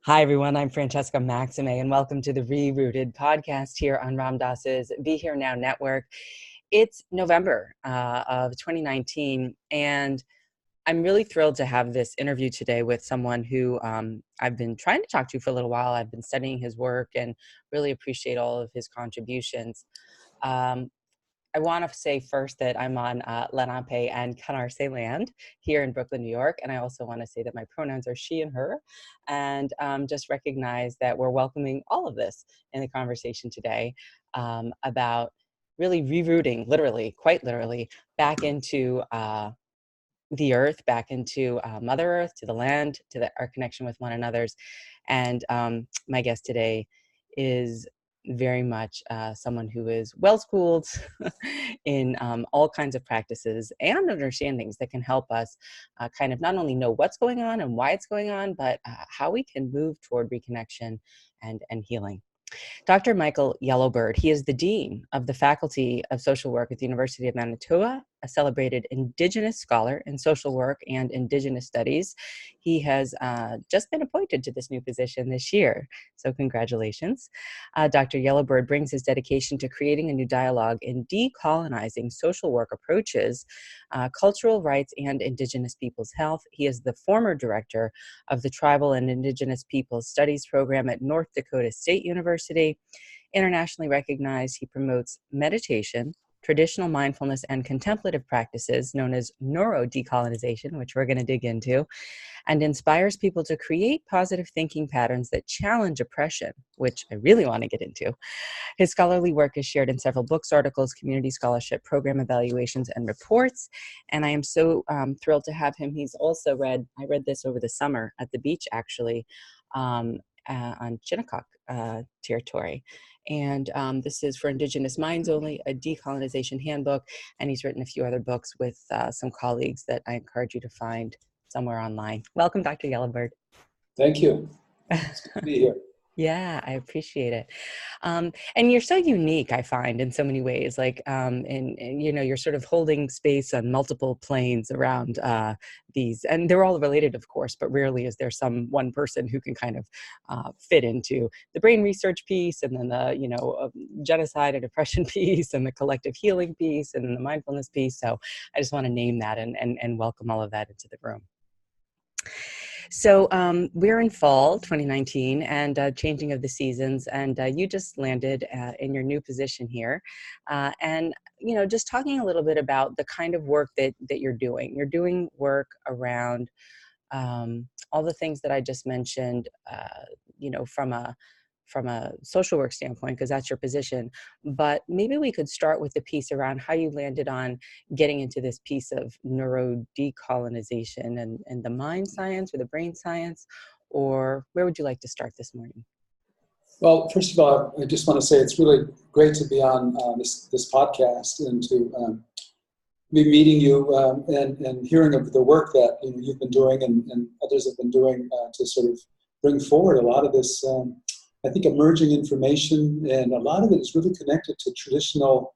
Hi, everyone. I'm Francesca Maximé, and welcome to the ReRooted Podcast here on Ram Dass's Be Here Now Network. It's November of 2019, and I'm really thrilled to have this interview today with someone who I've been trying to talk to for a little while. I've been studying his work and really appreciate all of his contributions. I want to say first that I'm on Lenape and Canarsie land here in Brooklyn, New York. And I also want to say that my pronouns are she and her. And just recognize that we're welcoming all of this in the conversation today about really rerouting, literally, quite literally, back into the earth, back into Mother Earth, to the land, to our connection with one another's. And my guest today is very much someone who is well-schooled in all kinds of practices and understandings that can help us kind of not only know what's going on and why it's going on, but how we can move toward reconnection and healing. Dr. Michael Yellowbird, he is the Dean of the Faculty of Social Work at the University of Manitoba, a celebrated Indigenous scholar in social work and Indigenous studies. He has just been appointed to this new position this year, so congratulations. Dr. Yellowbird brings his dedication to creating a new dialogue in decolonizing social work approaches, cultural rights, and Indigenous people's health. He is the former director of the Tribal and Indigenous Peoples Studies program at North Dakota State University. Internationally recognized, he promotes meditation, traditional mindfulness, and contemplative practices known as neurodecolonization, which we're going to dig into, and inspires people to create positive thinking patterns that challenge oppression, which I really want to get into. His scholarly work is shared in several books, articles, community scholarship, program evaluations, and reports. And I am so thrilled to have him. He's also I read this over the summer at the beach, actually, on Shinnecock territory. And this is for Indigenous Minds Only, a decolonization handbook. And he's written a few other books with some colleagues that I encourage you to find somewhere online. Welcome, Dr. Yellowbird. Thank you. It's good to be here. Yeah, I appreciate it. And you're so unique, I find, in so many ways, like, and you know, you're sort of holding space on multiple planes around these, and they're all related, of course, but rarely is there some one person who can kind of fit into the brain research piece, and then the, genocide and oppression piece, and the collective healing piece, and the mindfulness piece. So I just want to name that and welcome all of that into the room. So we're in fall 2019 and changing of the seasons, and you just landed in your new position here. And, just talking a little bit about the kind of work that you're doing. You're doing work around all the things that I just mentioned, from a social work standpoint, because that's your position. But maybe we could start with the piece around how you landed on getting into this piece of neurodecolonization and the mind science or the brain science, or where would you like to start this morning? Well, first of all, I just want to say it's really great to be on this podcast and to be meeting you and hearing of the work that you've been doing and others have been doing to sort of bring forward a lot of this I think emerging information, and a lot of it is really connected to traditional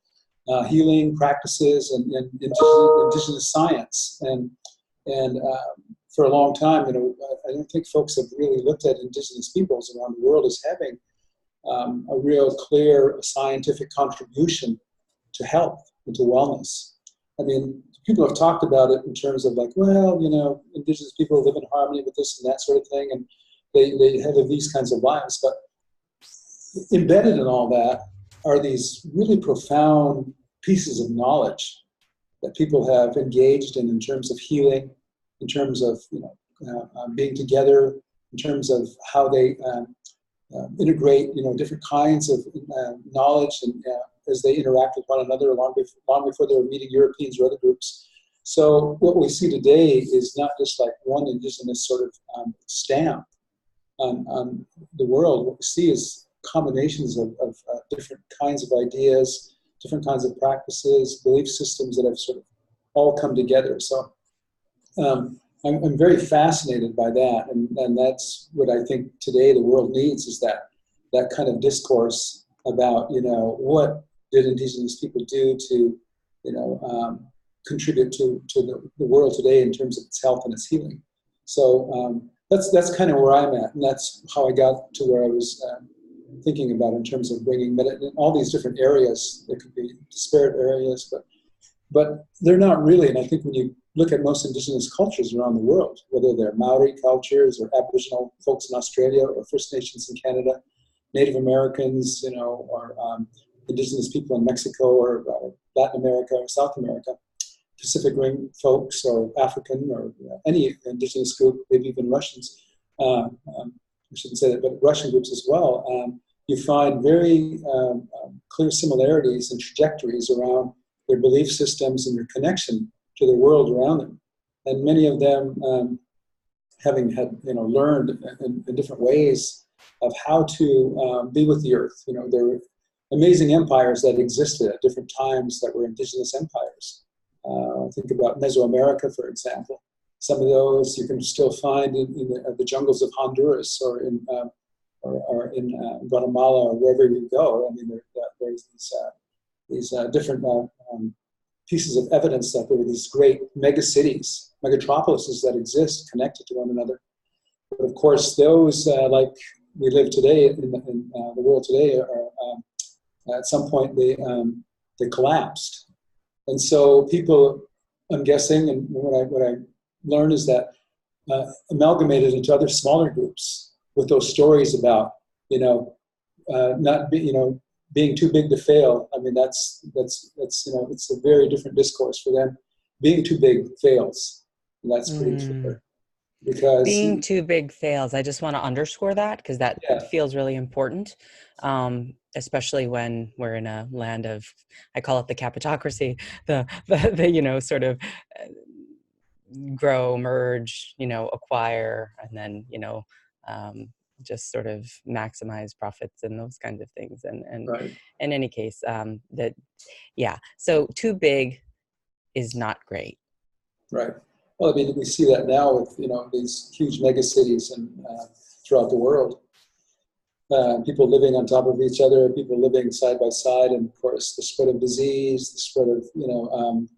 healing practices and indigenous science. And for a long time, I don't think folks have really looked at indigenous peoples around the world as having a real clear scientific contribution to health and to wellness. I mean, people have talked about it in terms of like, well, indigenous people live in harmony with this and that sort of thing, and they have these kinds of lives, but embedded in all that are these really profound pieces of knowledge that people have engaged in terms of healing, in terms of being together, in terms of how they integrate different kinds of knowledge and as they interact with one another long before they were meeting Europeans or other groups. So what we see today is not just like one indigenous sort of stamp on the world. What we see is combinations of different kinds of ideas, different kinds of practices, belief systems that have sort of all come together. So I'm very fascinated by that, and that's what I think today the world needs, is that kind of discourse about what did indigenous people do to contribute to the world today in terms of its health and its healing. So that's kind of where I'm at, and that's how I got to where I was thinking about in terms of bringing in all these different areas. There could be disparate areas, but they're not really. And I think when you look at most indigenous cultures around the world, whether they're Maori cultures or Aboriginal folks in Australia or First Nations in Canada, Native Americans, or indigenous people in Mexico or Latin America or South America, Pacific Rim folks or African or any indigenous group, maybe even Russians, I shouldn't say that, but Russian groups as well, you find very clear similarities and trajectories around their belief systems and their connection to the world around them. And many of them having had, learned in different ways of how to be with the earth. There were amazing empires that existed at different times that were indigenous empires. Think about Mesoamerica, for example. Some of those you can still find in the jungles of Honduras or in Guatemala or wherever you go. I mean, there's these different pieces of evidence that there were these great megacities, megatropolises that exist connected to one another. But of course, those like we live today in the world today are at some point they collapsed, and so people, I'm guessing, and what I learned is that amalgamated into other smaller groups with those stories about being too big to fail. I mean, that's it's a very different discourse for them. Being too big fails, and that's pretty clear. Because being too big fails. I just want to underscore that because that feels really important, especially when we're in a land of, I call it the capitocracy, the sort of grow, merge, acquire, and then just sort of maximize profits and those kinds of things. And right. In any case, so too big is not great. Right. Well, I mean, we see that now with these huge megacities and throughout the world. People living on top of each other, people living side by side, and of course the spread of disease, the spread of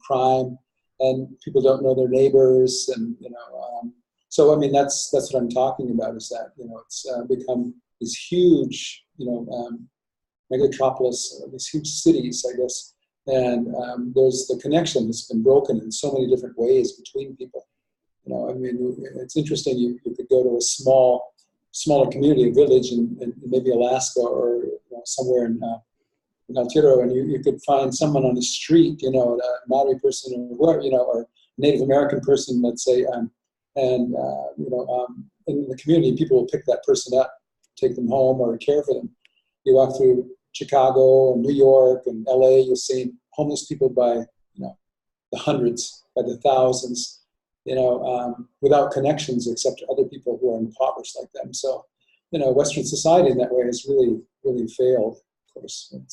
crime, and people don't know their neighbors, and so I mean that's what I'm talking about, is that it's become these huge megatropolis, these huge cities, I guess. And there's the connection that's been broken in so many different ways between people. I mean, it's interesting. You could go to a smaller community, a village in maybe Alaska or somewhere in Aotearoa, and you could find someone on the street, a Maori person or Native American person, let's say, in the community, people will pick that person up, take them home, or care for them. You walk through Chicago and New York and LA, you'll see homeless people by the hundreds, by the thousands, without connections except to other people who are impoverished like them. So, Western society in that way has really, really failed, of course. And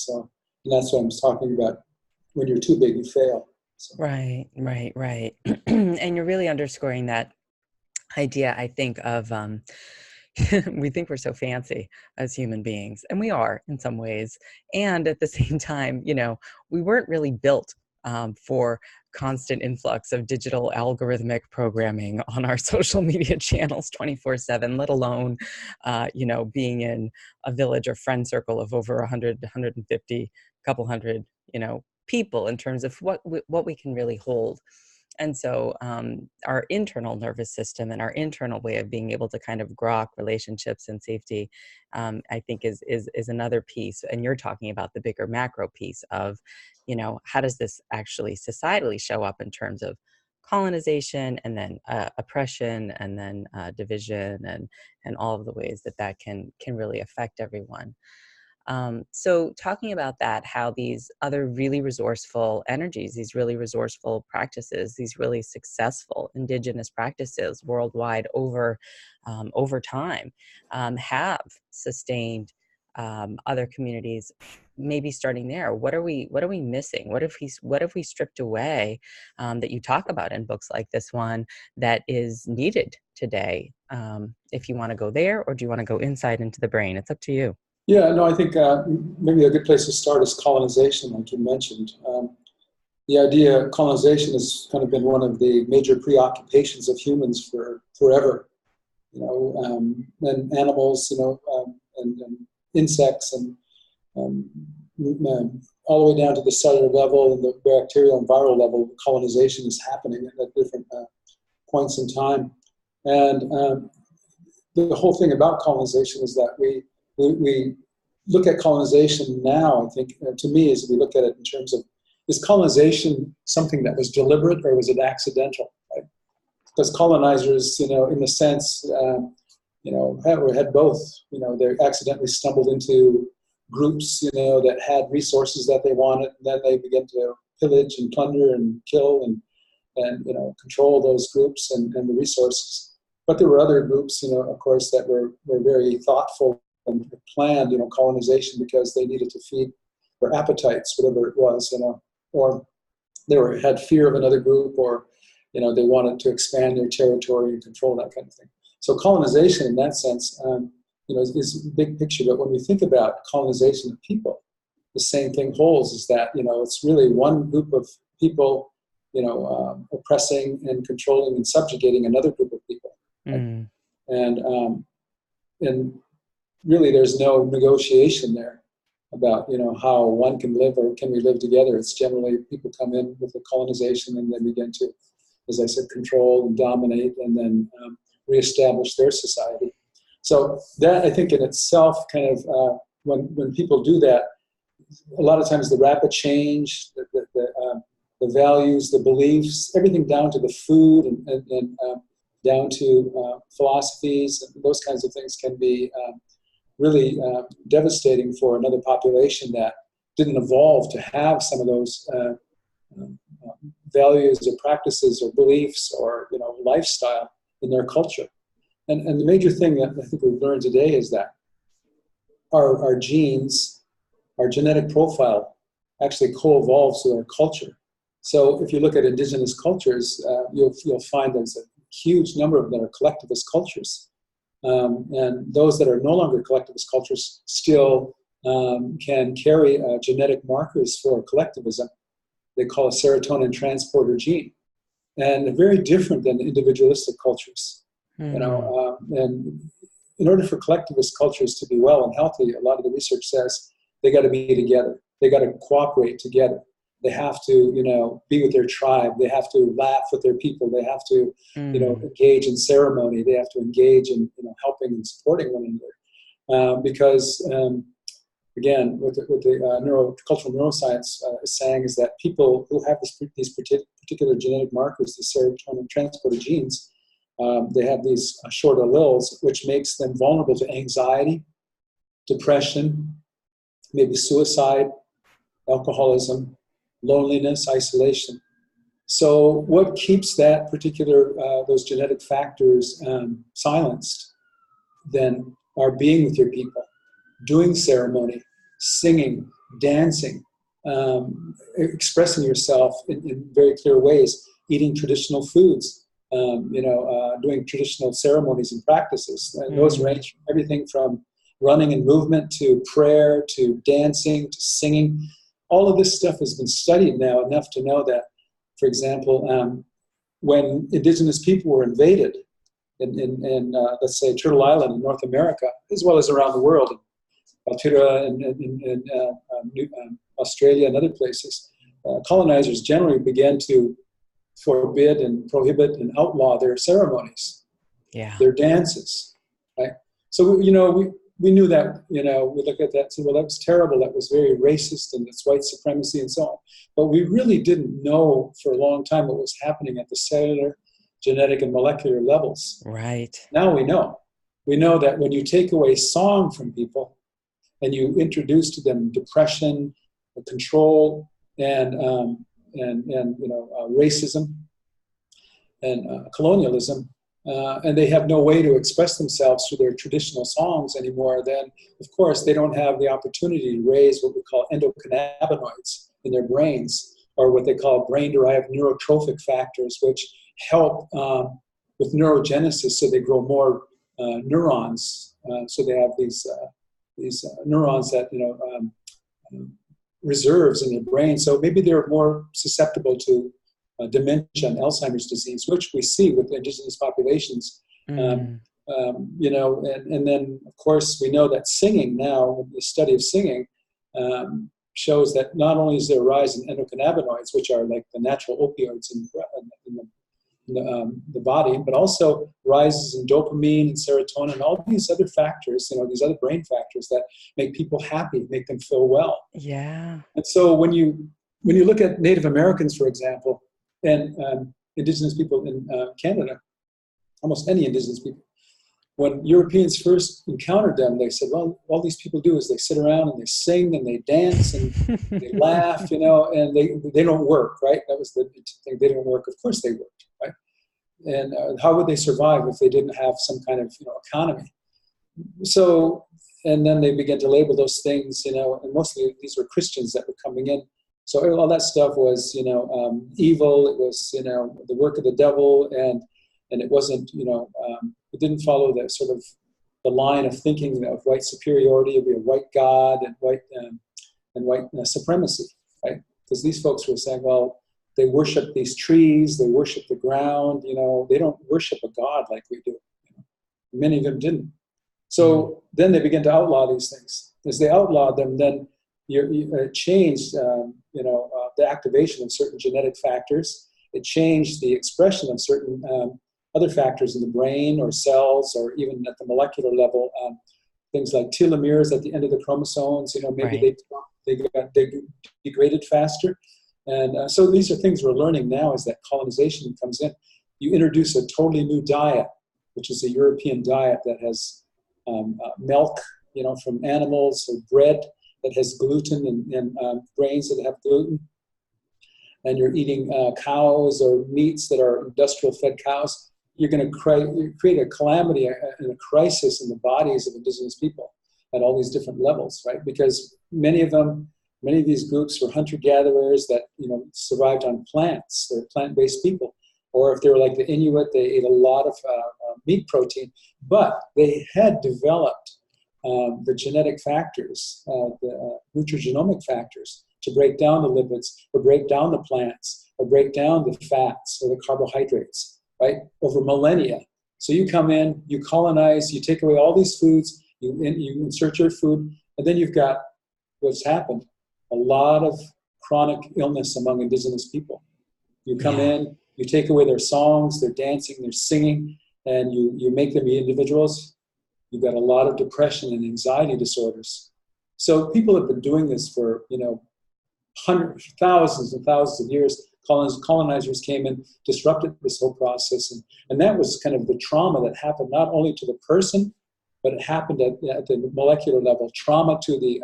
that's what I'm talking about. When you're too big, you fail. So. Right. And you're really underscoring that idea, I think, of we think we're so fancy as human beings, and we are in some ways. And at the same time, we weren't really built for constant influx of digital algorithmic programming on our social media channels 24/7, let alone, being in a village or friend circle of over 100, 150, couple hundred, people in terms of what we can really hold. And so our internal nervous system and our internal way of being able to kind of grok relationships and safety, I think is another piece. And you're talking about the bigger macro piece of, how does this actually societally show up in terms of colonization and then oppression and then division and all of the ways that can really affect everyone. So talking about that, how these other really resourceful energies, these really resourceful practices, these really successful indigenous practices worldwide over time have sustained other communities. Maybe starting there, what are we missing? What if we stripped away that you talk about in books like this one that is needed today? If you want to go there, or do you want to go inside into the brain? It's up to you. Yeah, no, I think maybe a good place to start is colonization, like you mentioned. The idea of colonization has kind of been one of the major preoccupations of humans for forever. and animals, and insects, and all the way down to the cellular level and the bacterial and viral level. Colonization is happening at different points in time. And the whole thing about colonization is that we look at colonization now, I think, to me, as we look at it in terms of, is colonization something that was deliberate or was it accidental? Right? Because colonizers, in the sense, had both. They accidentally stumbled into groups, that had resources that they wanted, and then they began to pillage and plunder and kill and control those groups and the resources. But there were other groups, of course, that were very thoughtful and planned, colonization because they needed to feed their appetites, whatever it was, or they had fear of another group, or, they wanted to expand their territory and control that kind of thing. So colonization in that sense, is a big picture. But when we think about colonization of people, the same thing holds, is that, it's really one group of people, oppressing and controlling and subjugating another group of people. Mm. And really there's no negotiation there about, how one can live or can we live together. It's generally people come in with a colonization and then begin to, as I said, control and dominate and then reestablish their society. So that, I think, in itself, kind of, when people do that, a lot of times the rapid change, the values, the beliefs, everything down to the food and down to philosophies, and those kinds of things can be really devastating for another population that didn't evolve to have some of those values or practices or beliefs or lifestyle in their culture. And the major thing that I think we've learned today is that our genes, our genetic profile, actually co-evolves with our culture. So if you look at indigenous cultures, you'll find there's a huge number of them that are collectivist cultures. And those that are no longer collectivist cultures still can carry genetic markers for collectivism. They call a serotonin transporter gene. And they're very different than individualistic cultures. And in order for collectivist cultures to be well and healthy, a lot of the research says they got to be together. They got to cooperate together. They have to, be with their tribe. They have to laugh with their people. They have to, engage in ceremony. They have to engage in, helping and supporting one another. Because, again, what the cultural neuroscience is saying is that people who have these particular genetic markers, the serotonin transporter genes, they have these short alleles, which makes them vulnerable to anxiety, depression, maybe suicide, alcoholism, loneliness, isolation. So what keeps that particular, those genetic factors silenced then are being with your people, doing ceremony, singing, dancing, expressing yourself in very clear ways, eating traditional foods, doing traditional ceremonies and practices. And those range from everything from running and movement to prayer to dancing to singing. All of this stuff has been studied now enough to know that, for example, when indigenous people were invaded in let's say, Turtle Island in North America, as well as around the world, Altura and Australia and other places, colonizers generally began to forbid and prohibit and outlaw their ceremonies, their dances, right? So, we knew that, we look at that and say, well, that was terrible. That was very racist and it's white supremacy and so on. But we really didn't know for a long time what was happening at the cellular, genetic, and molecular levels. Right. Now we know. We know that when you take away song from people and you introduce to them depression, control, and racism and colonialism, and they have no way to express themselves through their traditional songs anymore, then, of course, they don't have the opportunity to raise what we call endocannabinoids in their brains, or what they call brain-derived neurotrophic factors, which help with neurogenesis, so they grow more neurons. So they have these neurons that, reserves in their brain. So maybe they're more susceptible to dementia and Alzheimer's disease, which we see with indigenous populations. And then, of course, we know that singing now, the study of singing, shows that not only is there a rise in endocannabinoids, which are like the natural opioids in the body, but also rises in dopamine and serotonin and all these other factors, these other brain factors that make people happy, make them feel well. Yeah. And so when you look at Native Americans, for example, and Indigenous people in Canada, almost any Indigenous people, when Europeans first encountered them, they said, well, all these people do is they sit around and they sing and they dance and they laugh, and they don't work, right? That was the thing. They didn't work. Of course they worked, right? And how would they survive if they didn't have some kind of economy? So, and then they began to label those things, and mostly these were Christians that were coming in. So all that stuff was, evil. It was, the work of the devil, and it wasn't, it didn't follow the sort of the line of thinking of white superiority, of a white God and white supremacy, right? Because these folks were saying, well, they worship these trees, they worship the ground, they don't worship a God like we do. Many of them didn't. So then they began to outlaw these things. As they outlawed them, then it changed, the activation of certain genetic factors. It changed the expression of certain other factors in the brain or cells, or even at the molecular level, things like telomeres at the end of the chromosomes. Maybe they got degraded faster. And so these are things we're learning now as that colonization comes in. You introduce a totally new diet, which is a European diet that has milk, from animals, or bread that has gluten, and grains that have gluten. And you're eating cows or meats that are industrial-fed cows. You're going to create a calamity and a crisis in the bodies of Indigenous people at all these different levels, right? Because many of these groups were hunter-gatherers that, survived on plants. They're plant-based people. Or if they were like the Inuit, they ate a lot of meat protein. But they had developed the genetic factors, the nutrigenomic factors, to break down the lipids, or break down the plants, or break down the fats or the carbohydrates, right, over millennia. So you come in, you colonize, you take away all these foods, you insert your food, and then you've got what's happened, a lot of chronic illness among Indigenous people. You come in, you take away their songs, their dancing, their singing, and you make them be individuals. You've got a lot of depression and anxiety disorders. So people have been doing this for, hundreds, thousands and thousands of years. Colonizers came in, disrupted this whole process, and that was kind of the trauma that happened not only to the person, but it happened at the molecular level. Trauma to the,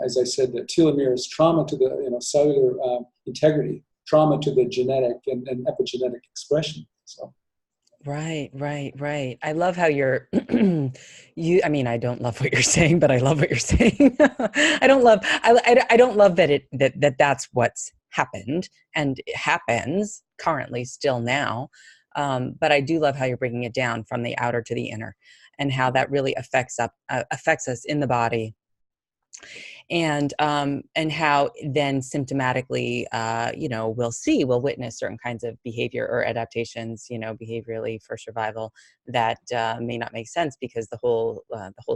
as I said, the telomeres. Trauma to the cellular integrity. Trauma to the genetic and epigenetic expression. So. Right. I love how you're, I don't love what you're saying, but I love what you're saying. I don't love that that's what's happened, and it happens currently still now. But I do love how you're breaking it down from the outer to the inner, and how that really affects us in the body. And how then symptomatically, we'll witness certain kinds of behavior or adaptations, behaviorally for survival that may not make sense because the whole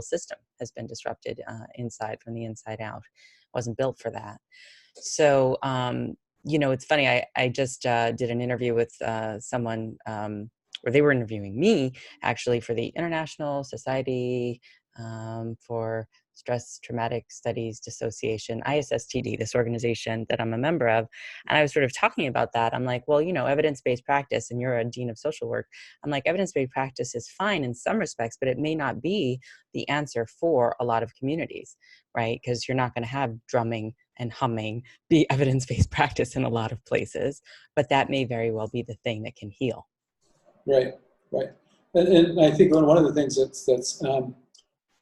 system has been disrupted from the inside out. Wasn't built for that. So, it's funny. I just did an interview with someone, where they were interviewing me actually for the International Society for Stress Traumatic Studies Dissociation, ISSTD, this organization that I'm a member of. And I was sort of talking about that. I'm like, well, evidence-based practice, and you're a dean of social work. I'm like, evidence-based practice is fine in some respects, but it may not be the answer for a lot of communities, right? Because you're not going to have drumming and humming be evidence-based practice in a lot of places, but that may very well be the thing that can heal. Right. And I think one of the things that's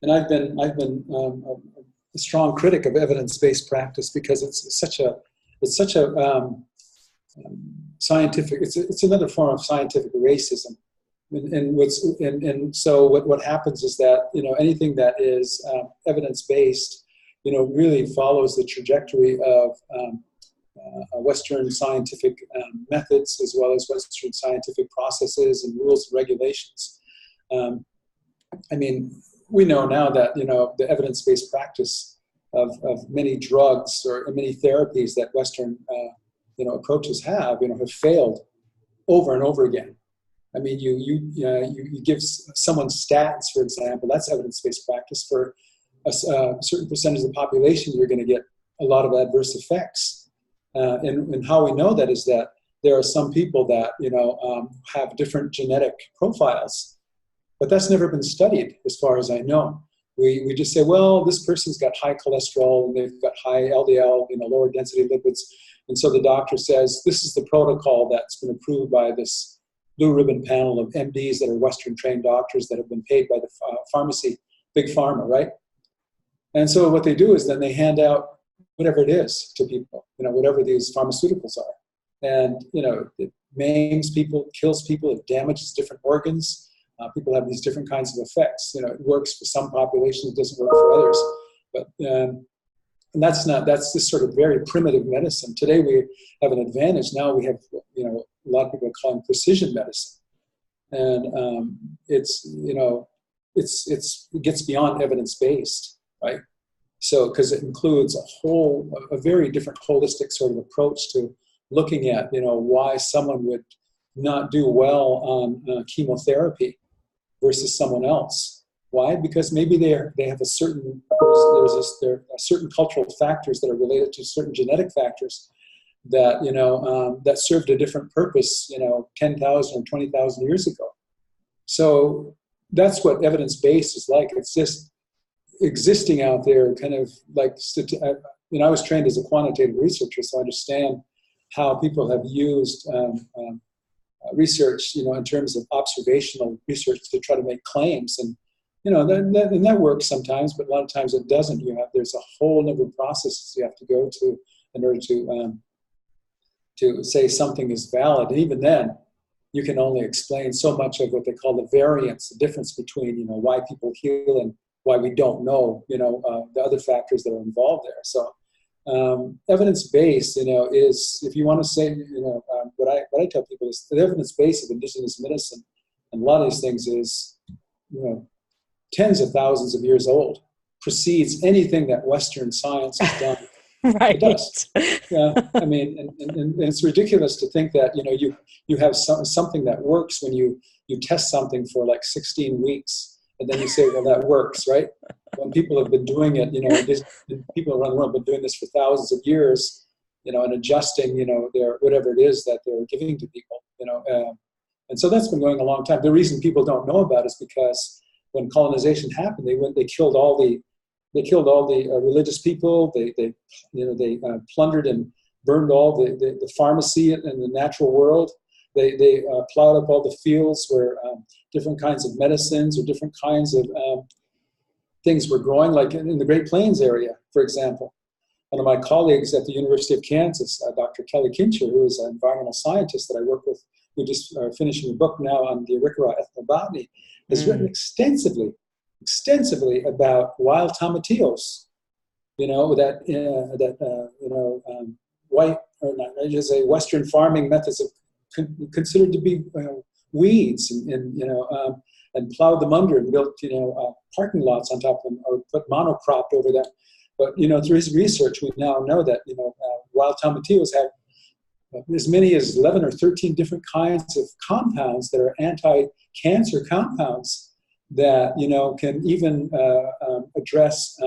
and I've been a strong critic of evidence-based practice because it's such a scientific. It's another form of scientific racism, and so what happens is that anything that is evidence-based, really follows the trajectory of Western scientific methods, as well as Western scientific processes and rules and regulations. I mean, we know now that, the evidence-based practice of many drugs or many therapies that Western, approaches have failed over and over again. I mean, you give someone statins, for example, that's evidence-based practice. For a certain percentage of the population, you're going to get a lot of adverse effects. And how we know that is that there are some people that, have different genetic profiles, but that's never been studied as far as I know. We just say, well, this person's got high cholesterol and they've got high LDL, lower density lipids. And so the doctor says, this is the protocol that's been approved by this blue ribbon panel of MDs that are Western trained doctors that have been paid by the pharmacy, big pharma, right? And so what they do is then they hand out whatever it is to people, whatever these pharmaceuticals are. And, it maims people, kills people, it damages different organs. People have these different kinds of effects. It works for some populations, it doesn't work for others. But and that's this sort of very primitive medicine. Today we have an advantage. Now we have, a lot of people are calling precision medicine. And it gets beyond evidence-based, right? So, because it includes a very different holistic sort of approach to looking at, why someone would not do well on chemotherapy versus someone else. Why? Because maybe they have a certain there are certain cultural factors that are related to certain genetic factors that that served a different purpose 10,000 or 20,000 years ago. So that's what evidence-based is like. It's just existing out there, kind of like I was trained as a quantitative researcher, so I understand how people have used research, in terms of observational research to try to make claims, and that works sometimes, but a lot of times it doesn't. There's a whole number of processes you have to go to in order to say something is valid. And even then, you can only explain so much of what they call the variance, the difference between why people heal and why we don't know the other factors that are involved there. So evidence-based, is, if you want to say, what I tell people is the evidence-base of indigenous medicine and a lot of these things is, tens of thousands of years old, precedes anything that Western science has done. Right. It does. Yeah. I mean, and it's ridiculous to think that, you have something that works when you test something for like 16 weeks, and then you say, well, that works, right? When people have been doing it, people around the world have been doing this for thousands of years, and adjusting, their whatever it is that they're giving to people, and so that's been going a long time. The reason people don't know about it is because when colonization happened, they killed all the religious people. They plundered and burned all the pharmacy in the natural world. They plowed up all the fields where different kinds of medicines or different kinds of things were growing, like in the Great Plains area, for example. One of my colleagues at the University of Kansas, Dr. Kelly Kincher, who is an environmental scientist that I work with, who just finishing a book now on the Arikara ethnobotany, has written extensively about wild tomatillos, white, or not, I just say Western farming methods of considered to be weeds, and plowed them under and built, parking lots on top of them, or put monocropped over them. But, through his research, we now know that, wild tomatillos have as many as 11 or 13 different kinds of compounds that are anti-cancer compounds that, can even address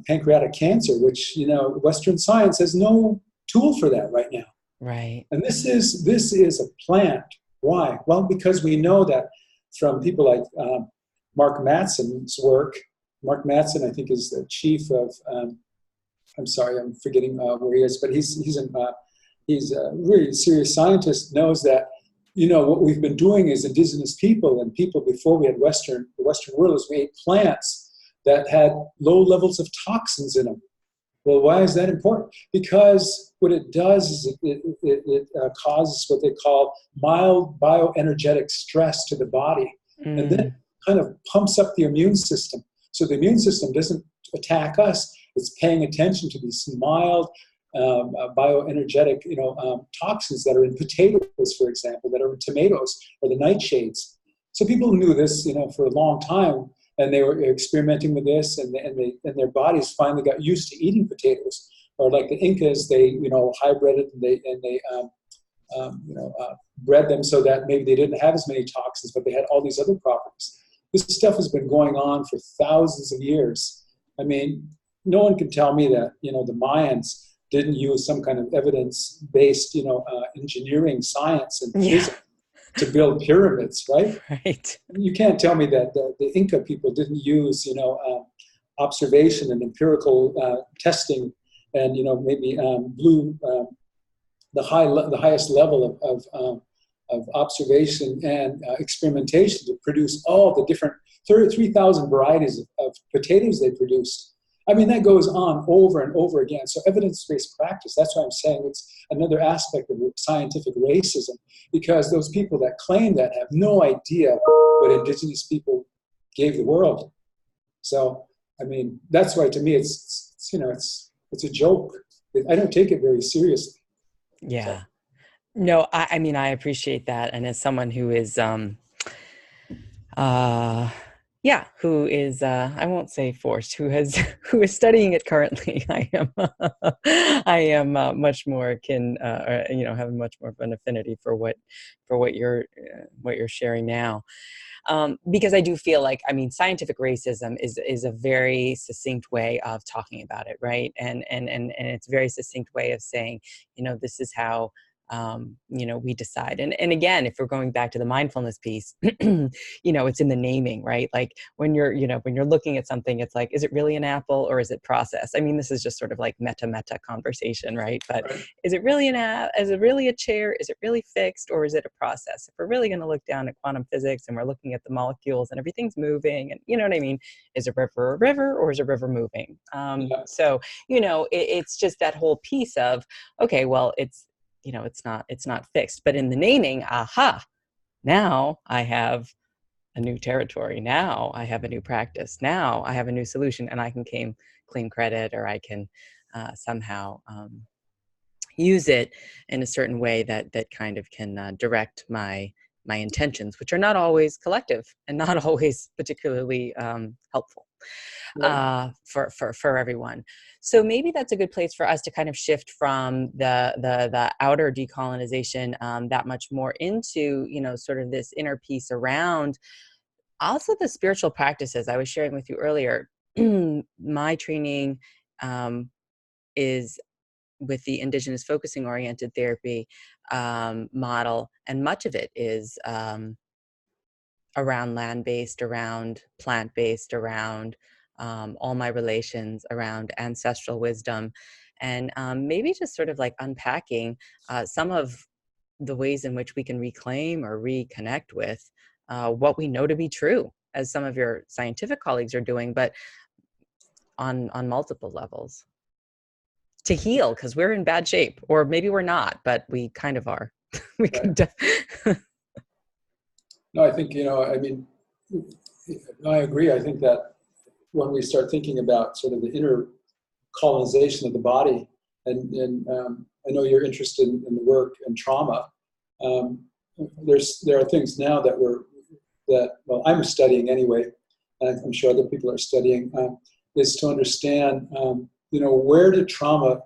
pancreatic cancer, which, Western science has no tool for that right now. Right. And this is a plant. Why? Well, because we know that from people like Mark Mattson's work. Mark Mattson, I think, is the chief of. I'm sorry, I'm forgetting where he is, but he's a really serious scientist. Knows that what we've been doing as indigenous people and people before we had the Western world is we ate plants that had low levels of toxins in them. Well, why is that important? Because what it does is it causes what they call mild bioenergetic stress to the body, and then kind of pumps up the immune system. So the immune system doesn't attack us; it's paying attention to these mild bioenergetic, toxins that are in potatoes, for example, that are in tomatoes, or the nightshades. So people knew this, for a long time, and they were experimenting with this, and their bodies finally got used to eating potatoes. Or like the Incas, they hybrided and they bred them so that maybe they didn't have as many toxins, but they had all these other properties. This stuff has been going on for thousands of years. I mean, no one can tell me that the Mayans didn't use some kind of evidence-based engineering science and physics to build pyramids, right? Right. You can't tell me that the Inca people didn't use observation and empirical testing and maybe blew the highest level of observation and experimentation to produce all the different 33,000 varieties of potatoes they produced. I mean, that goes on over and over again. So evidence-based practice, that's why I'm saying it's another aspect of scientific racism, because those people that claim that have no idea what indigenous people gave the world. So, I mean, that's why to me it's a joke. I don't take it very seriously. Yeah. So. No, I mean, I appreciate that. And as someone who is, who is, I won't say forced, who is studying it currently, I am much more having much more of an affinity for what you're sharing now. Because I do feel like, I mean, scientific racism is a very succinct way of talking about it, right? And it's a very succinct way of saying, this is how, we decide. And again, if we're going back to the mindfulness piece, it's in the naming, right? Like when you're looking at something, it's like, is it really an apple or is it processed? I mean, this is just sort of like meta conversation, right? But right. Is it really is it really a chair? Is it really fixed, or is it a process? If we're really going to look down at quantum physics and we're looking at the molecules and everything's moving, and you know what I mean? Is a river or is a river moving? So, it's just that whole piece of, okay, well, it's not fixed, but in the naming, now I have a new territory. Now I have a new practice. Now I have a new solution, and I can claim credit, or I can somehow use it in a certain way that kind of can direct my intentions, which are not always collective and not always particularly helpful. Right. For everyone. So maybe that's a good place for us to kind of shift from the outer decolonization that much more into, sort of this inner piece around also the spiritual practices. I was sharing with you earlier, my training is with the Indigenous focusing oriented therapy model, and much of it is around land-based, around plant-based, around all my relations, around ancestral wisdom, and maybe just sort of like unpacking some of the ways in which we can reclaim or reconnect with what we know to be true, as some of your scientific colleagues are doing, but on multiple levels, to heal, because we're in bad shape, or maybe we're not, but we kind of are. We can. No, I think, I agree. I think that when we start thinking about sort of the inner colonization of the body, and I know you're interested in the work and trauma, there are things now that I'm studying anyway, and I'm sure other people are studying, is to understand, where did trauma,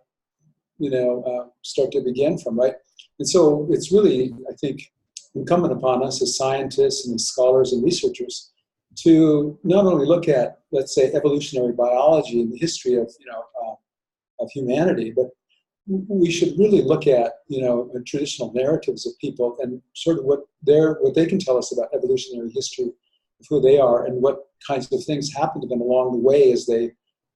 start to begin from, right? And so it's really, I think, incumbent upon us as scientists and as scholars and researchers to not only look at, let's say, evolutionary biology and the history of humanity, but we should really look at traditional narratives of people and sort of what they can tell us about evolutionary history of who they are and what kinds of things happened to them along the way as they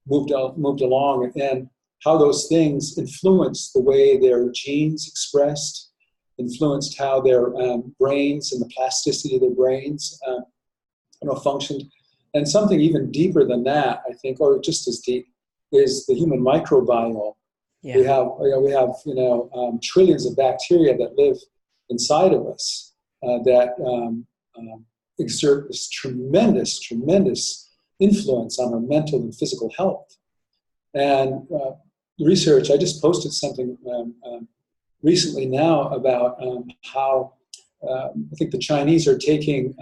moved along, and how those things influenced the way their genes expressed, influenced how their brains and the plasticity of their brains functioned. And something even deeper than that, I think, or just as deep, is the human microbiome. Yeah. We have trillions of bacteria that live inside of us that exert this tremendous influence on our mental and physical health. And research, I just posted something recently now about how I think the Chinese are taking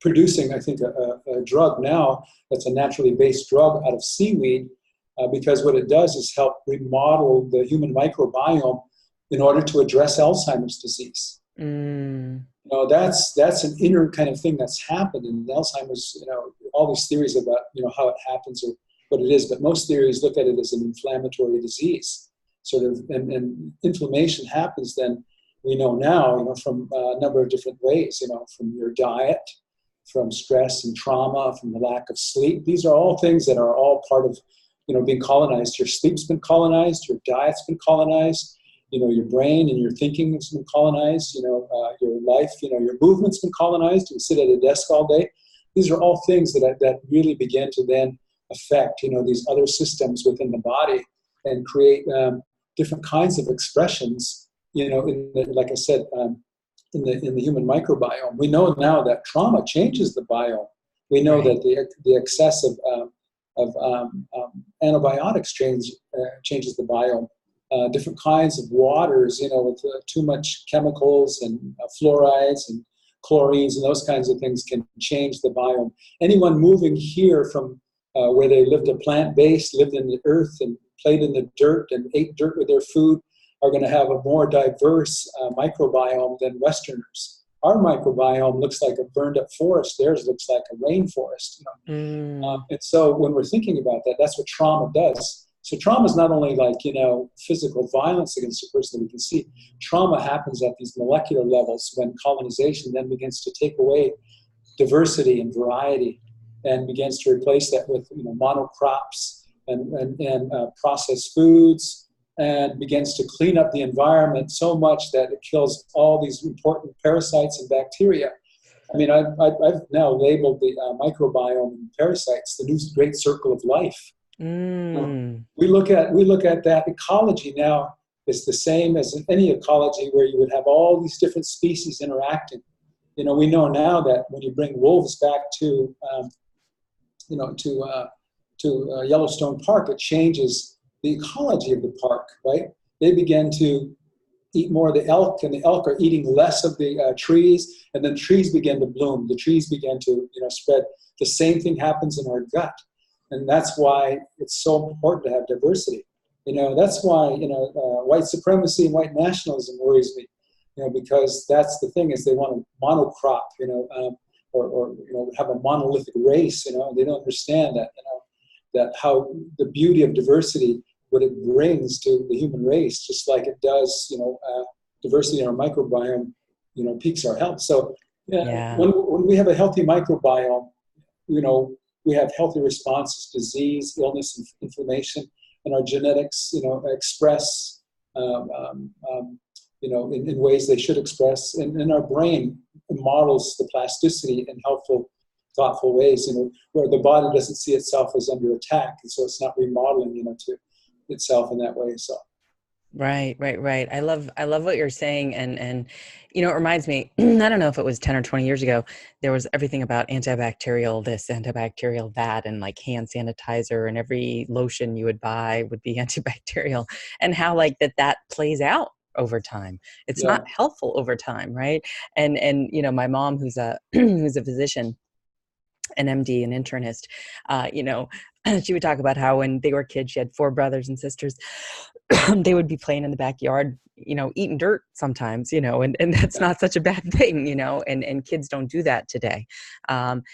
producing, I think, a drug now that's a naturally based drug out of seaweed, because what it does is help remodel the human microbiome in order to address Alzheimer's disease. That's an inner kind of thing that's happened in Alzheimer's. All these theories about how it happens or what it is, but most theories look at it as an inflammatory disease, sort of, and inflammation happens then. We know now, from a number of different ways, from your diet, from stress and trauma, from the lack of sleep. These are all things that are all part of, being colonized. Your sleep's been colonized, your diet's been colonized, your brain and your thinking has been colonized, your life, your movement's been colonized. You sit at a desk all day. These are all things that really begin to then affect, these other systems within the body and create different kinds of expressions, like I said, in the human microbiome. We know now that trauma changes the biome. We know that the excess of antibiotics changes the biome. Different kinds of waters, with too much chemicals and fluorides and chlorines and those kinds of things can change the biome. Anyone moving here from where they lived a plant-based, lived in the earth and played in the dirt and ate dirt with their food are going to have a more diverse microbiome than Westerners. Our microbiome looks like a burned up forest. Theirs looks like a rainforest. And so when we're thinking about that, that's what trauma does. So trauma is not only like, physical violence against a person that we can see. Trauma happens at these molecular levels when colonization then begins to take away diversity and variety and begins to replace that with, monocrops and processed foods, and begins to clean up the environment so much that it kills all these important parasites and bacteria. I mean, I've now labeled the microbiome and parasites the new great circle of life. We look at that ecology now is the same as in any ecology where you would have all these different species interacting. We know now that when you bring wolves back to Yellowstone Park, it changes the ecology of the park, right? They begin to eat more of the elk, and the elk are eating less of the trees, and then trees begin to bloom. The trees begin to spread. The same thing happens in our gut. And that's why it's so important to have diversity. That's why, white supremacy and white nationalism worries me, because that's the thing is they want to monocrop, or have a monolithic race, they don't understand that, that how the beauty of diversity, what it brings to the human race, just like it does, diversity in our microbiome, piques our health. So when we have a healthy microbiome, we have healthy responses to disease, illness, and inflammation, and our genetics, express, in ways they should express. And our brain models the plasticity in helpful, thoughtful ways, where the body doesn't see itself as under attack, and so it's not remodeling, to itself in that way. So. Right. I love what you're saying. And, it reminds me, I don't know if it was 10 or 20 years ago, there was everything about antibacterial this, antibacterial that, and like hand sanitizer, and every lotion you would buy would be antibacterial, and how like that plays out over time. It's not helpful over time. Right. And, my mom, who's a physician, an MD, an internist, she would talk about how when they were kids, she had 4 brothers and sisters. They would be playing in the backyard, eating dirt sometimes, and that's not such a bad thing, and kids don't do that today. And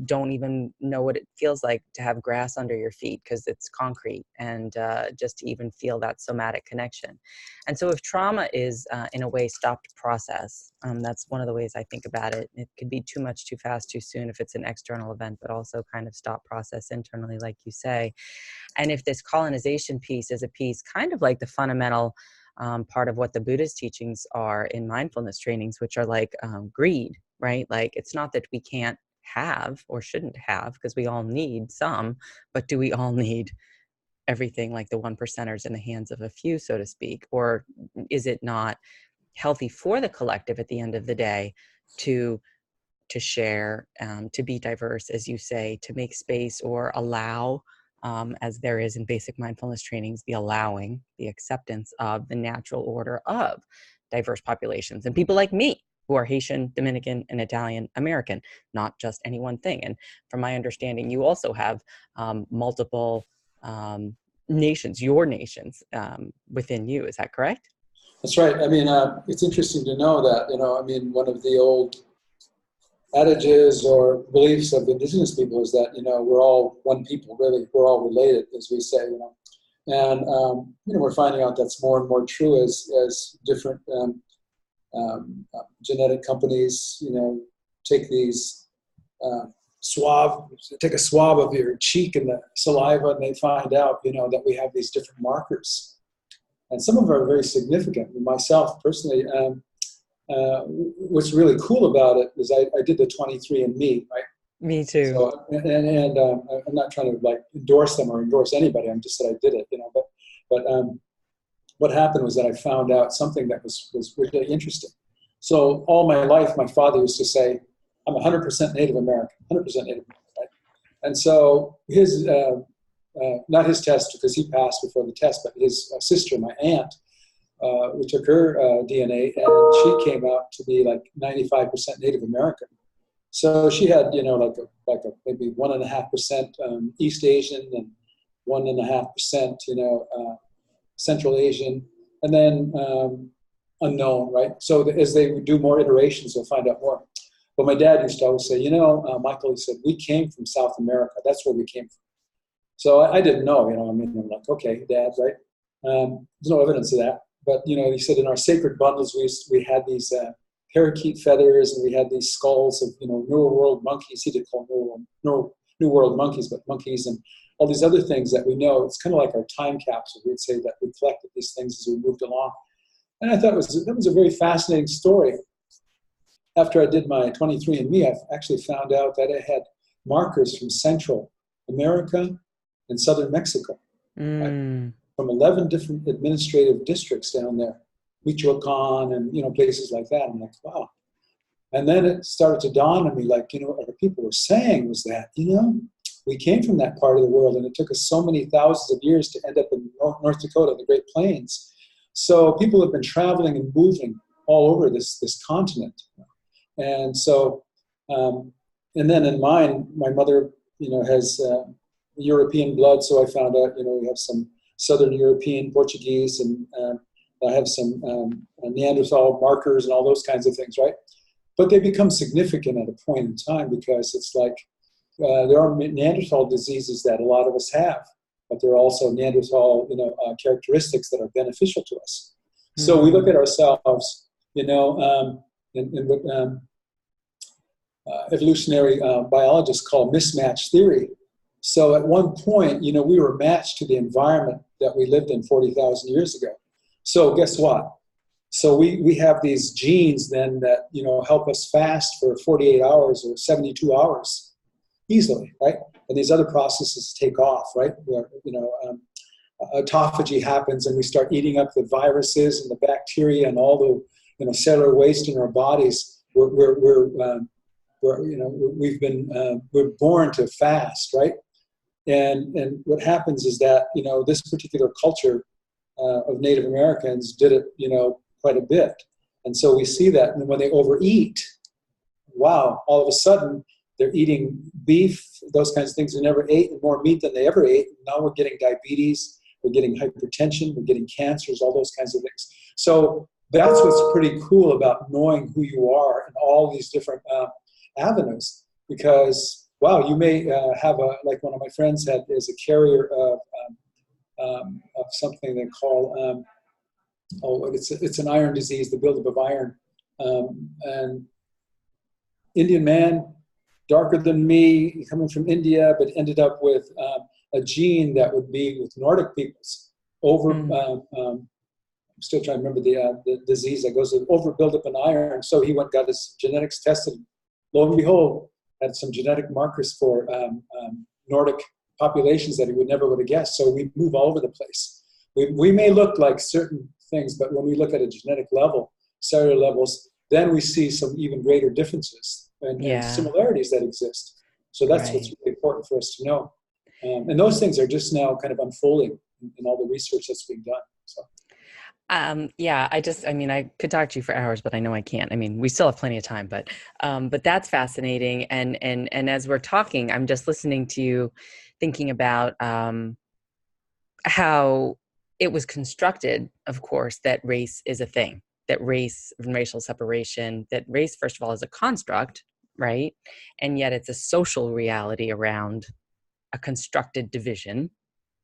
don't even know what it feels like to have grass under your feet because it's concrete, and just to even feel that somatic connection. And so if trauma is in a way stopped process, that's one of the ways I think about it. It could be too much, too fast, too soon if it's an external event, but also kind of stop process internally, like you say. And if this colonization piece is a piece kind of like the fundamental part of what the Buddhist teachings are in mindfulness trainings, which are like greed, right? Like it's not that we can't have or shouldn't have, because we all need some, but do we all need everything, like the 1%ers in the hands of a few, so to speak? Or is it not healthy for the collective at the end of the day to share, to be diverse, as you say, to make space or allow, as there is in basic mindfulness trainings, the allowing, the acceptance of the natural order of diverse populations and people like me, who are Haitian, Dominican, and Italian American, not just any one thing. And from my understanding, you also have multiple nations, your nations within you. Is that correct? That's right. I mean, it's interesting to know that, I mean, one of the old adages or beliefs of Indigenous people is that, we're all one people, really. We're all related, as we say, And, we're finding out that's more and more true as different genetic companies, take these take a swab of your cheek and the saliva, and they find out, that we have these different markers. And some of them are very significant. Myself, personally, what's really cool about it is I did the 23andMe, right? Me too. So, and I'm not trying to endorse them or endorse anybody. I'm just that I did it, But what happened was that I found out something that was really interesting. So all my life, my father used to say, "I'm 100% Native American, 100% Native American." Right? And so his not his test, because he passed before the test, but his sister, my aunt, we took her DNA, and she came out to be 95% Native American. So she had, maybe 1.5% East Asian and 1.5%, Central Asian, and then unknown, right? So as they do more iterations, they'll find out more. But my dad used to always say, Michael, he said, we came from South America. That's where we came from. So I didn't know, I'm like, okay, Dad, right? There's no evidence of that. But, he said in our sacred bundles, we had these parakeet feathers, and we had these skulls of, New World monkeys. He did call New World monkeys, but monkeys and all these other things that we know. It's kind of like our time capsule. We'd say that we collected these things as we moved along. And I thought that was a very fascinating story. After I did my 23andMe, I actually found out that I had markers from Central America and Southern Mexico, right? From 11 different administrative districts down there, Michoacan and, places like that. I'm like, wow. And then it started to dawn on me, what other people were saying was that, we came from that part of the world, and it took us so many thousands of years to end up in North Dakota, the Great Plains. So people have been traveling and moving all over this continent. And so, and then in mine, my mother, has European blood, so I found out, we have some Southern European, Portuguese, and I have some Neanderthal markers and all those kinds of things, right? But they become significant at a point in time, because it's there are Neanderthal diseases that a lot of us have, but there are also Neanderthal, characteristics that are beneficial to us. Mm-hmm. So we look at ourselves, in what evolutionary biologists call mismatch theory. So at one point, we were matched to the environment that we lived in 40,000 years ago. So guess what? So we have these genes then that, help us fast for 48 hours or 72 hours easily, right? And these other processes take off, right? Where, autophagy happens, and we start eating up the viruses and the bacteria and all the, cellular waste in our bodies. We're born to fast, right? And what happens is that, this particular culture of Native Americans did it, quite a bit. And so we see that, and when they overeat, wow, all of a sudden they're eating beef, those kinds of things they never ate, and more meat than they ever ate. Now we're getting diabetes, we're getting hypertension, we're getting cancers, all those kinds of things. So that's what's pretty cool about knowing who you are in all these different avenues, because, wow, you may have like one of my friends is a carrier of something they call, it's an iron disease, the buildup of iron. And Indian man, darker than me, coming from India, but ended up with a gene that would be with Nordic peoples. I'm still trying to remember the disease that goes with over buildup in iron. So he got his genetics tested. Lo and behold, had some genetic markers for Nordic populations that he would never have guessed. So we move all over the place. We may look like certain things, but when we look at a genetic level, cellular levels, then we see some even greater differences and similarities that exist. So that's what's really important for us to know. And those things are just now kind of unfolding in all the research that's being done. So Yeah, I mean, I could talk to you for hours, but I know I can't. I mean, we still have plenty of time, but that's fascinating. And as we're talking, I'm just listening to you, thinking about how it was constructed, of course, that race is a thing, that race and racial separation, that race, first of all, is a construct, right? And yet it's a social reality around a constructed division,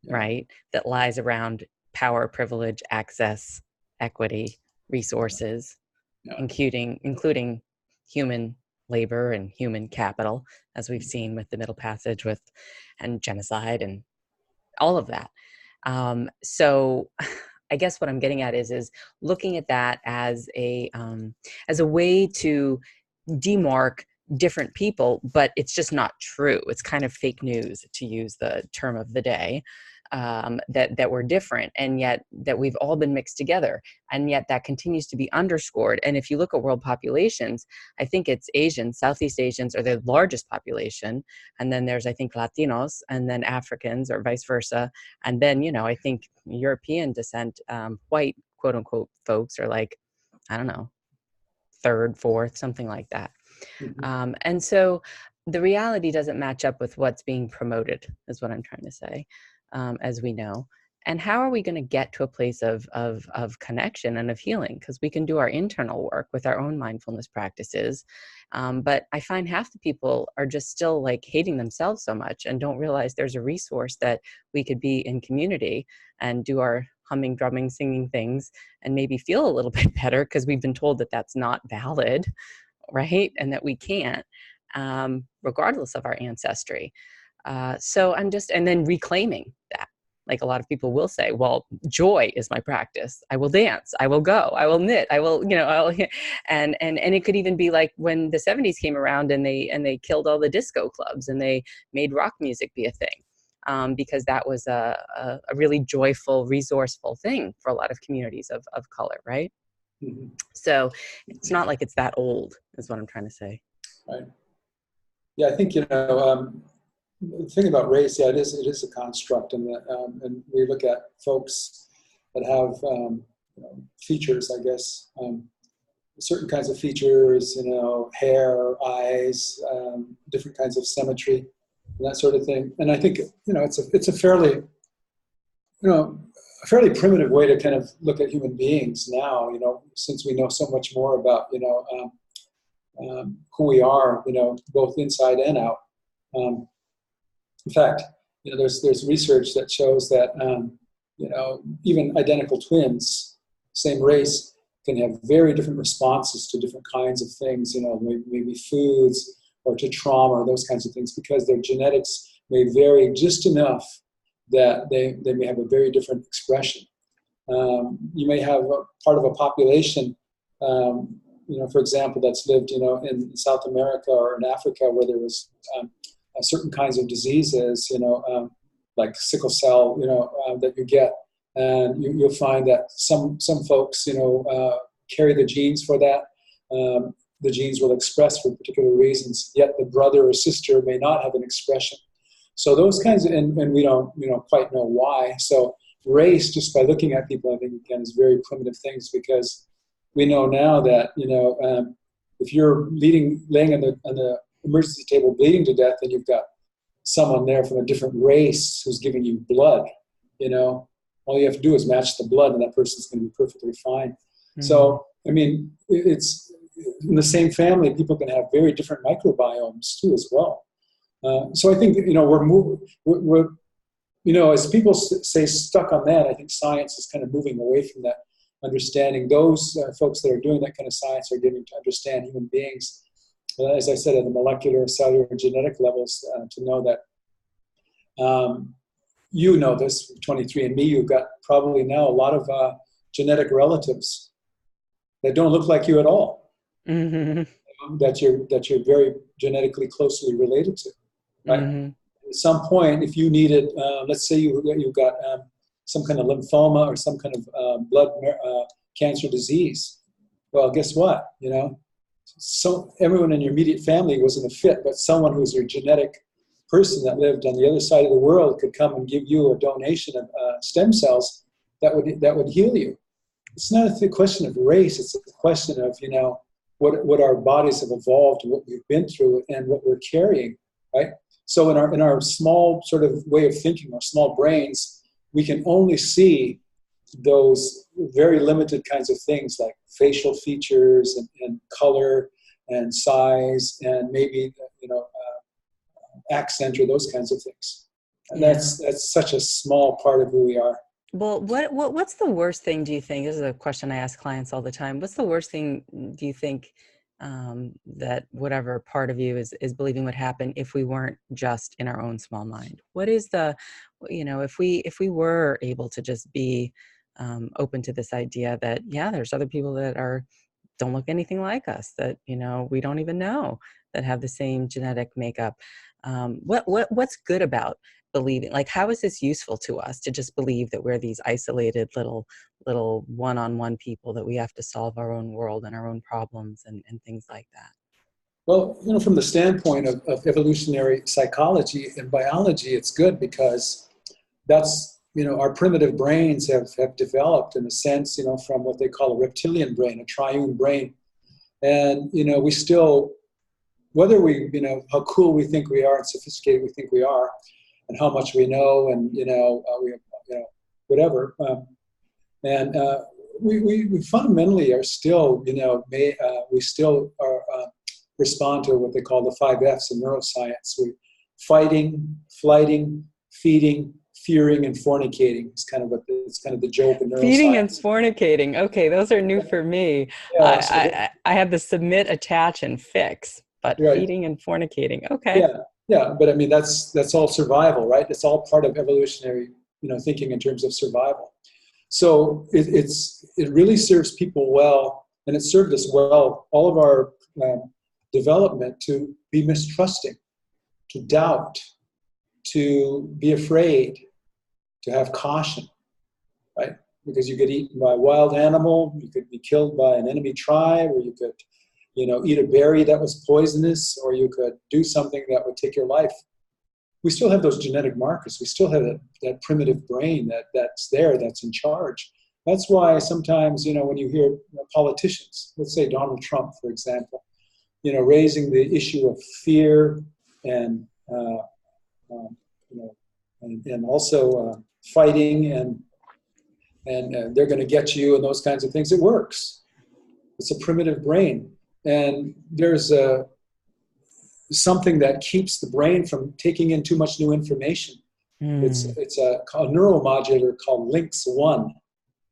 Yeah. right? That lies around power, privilege, access, equity, resources, Yeah. including human labor and human capital, as we've seen with the Middle Passage and genocide and all of that. So I guess what I'm getting at is looking at that as a way to demark different people, but it's just not true. It's kind of fake news, to use the term of the day, that we're different, and yet that we've all been mixed together, and yet that continues to be underscored. And if you look at world populations, I think it's Asians, Southeast Asians are the largest population, and then there's, I think, Latinos, and then Africans, or vice versa, and then, I think European descent, white, quote unquote, folks are like, I don't know, third, fourth, something like that. Mm-hmm. And so the reality doesn't match up with what's being promoted, is what I'm trying to say, as we know. And how are we going to get to a place of connection and of healing? Because we can do our internal work with our own mindfulness practices. But I find half the people are just still like hating themselves so much and don't realize there's a resource that we could be in community and do our humming, drumming, singing things and maybe feel a little bit better, because we've been told that that's not valid, right? And that we can't, regardless of our ancestry. So and then reclaiming that. Like a lot of people will say, well, joy is my practice. I will dance, I will go, I will knit, I will, and it could even be like when the 70s came around and they killed all the disco clubs and they made rock music be a thing. Because that was a really joyful, resourceful thing for a lot of communities of color, right? Mm-hmm. So it's not like it's that old, is what I'm trying to say. Right. Yeah, I think, the thing about race, yeah, it is a construct, and we look at folks that have features, I guess, certain kinds of features, hair, eyes, different kinds of symmetry, and that sort of thing. And I think it's a fairly primitive way to kind of look at human beings now, since we know so much more about who we are, both inside and out. In fact, there's research that shows that even identical twins, same race, can have very different responses to different kinds of things. Maybe foods or to trauma or those kinds of things, because their genetics may vary just enough that they may have a very different expression. You may have a part of a population, for example, that's lived, in South America or in Africa, where there was certain kinds of diseases, like sickle cell, that you get, and you'll find that some folks, carry the genes for that. The genes will express for particular reasons, yet the brother or sister may not have an expression. So those kinds of, and we don't, quite know why. So race, just by looking at people, I think, again, is very primitive things, because we know now that, if you're laying on the emergency table bleeding to death, and you've got someone there from a different race who's giving you blood, all you have to do is match the blood, and that person's going to be perfectly fine. Mm-hmm. So, I mean, it's in the same family, people can have very different microbiomes too, as well. So I think, we're as people say stuck on that, I think science is kind of moving away from that understanding. Those folks that are doing that kind of science are getting to understand human beings, as I said, at the molecular, cellular, and genetic levels, to know that, this, 23andMe, you've got probably now a lot of genetic relatives that don't look like you at all, mm-hmm. that you're very genetically closely related to. Right? Mm-hmm. At some point, if you needed, let's say you got some kind of lymphoma or some kind of blood cancer disease, well, guess what? So everyone in your immediate family wasn't a fit, but someone who's your genetic person that lived on the other side of the world could come and give you a donation of stem cells that would heal you. it's not a question of race. It's a question of, what our bodies have evolved, what we've been through, and what we're carrying, right? So in our small sort of way of thinking, our small brains, we can only see those very limited kinds of things like facial features and color and size and maybe accent or those kinds of things. And that's such a small part of who we are. Well, what's the worst thing, do you think? This is a question I ask clients all the time. What's the worst thing, do you think, that whatever part of you is believing would happen if we weren't just in our own small mind? What is if we were able to just be open to this idea that, there's other people that don't look anything like us, that, we don't even know, that have the same genetic makeup. What's good about believing? Like, how is this useful to us to just believe that we're these isolated little one-on-one people, that we have to solve our own world and our own problems and things like that? Well, from the standpoint of evolutionary psychology and biology, it's good because that's, our primitive brains have developed in a sense, from what they call a reptilian brain, a triune brain. And, we still, whether we, how cool we think we are and sophisticated we think we are, and how much we know, and whatever, we fundamentally are still, we still are respond to what they call the 5 F's in neuroscience. We fighting, flighting, feeding, fearing, and fornicating. It's kind of the joke in neuroscience. Feeding and fornicating. Okay, those are new for me. I have the submit, attach, and fix, but right. Feeding and fornicating. Okay. Yeah, but I mean that's all survival, right? It's all part of evolutionary, thinking in terms of survival. So it really serves people well, and it served us well, all of our development, to be mistrusting, to doubt, to be afraid, to have caution, right? Because you get eaten by a wild animal, you could be killed by an enemy tribe, or you could eat a berry that was poisonous, or you could do something that would take your life. We still have those genetic markers. We still have that primitive brain that's there, that's in charge. That's why sometimes, when you hear politicians, let's say Donald Trump, for example, raising the issue of fear and also fighting and they're going to get you and those kinds of things. It works. It's a primitive brain. And there's something that keeps the brain from taking in too much new information. It's a neuromodulator called LINX1.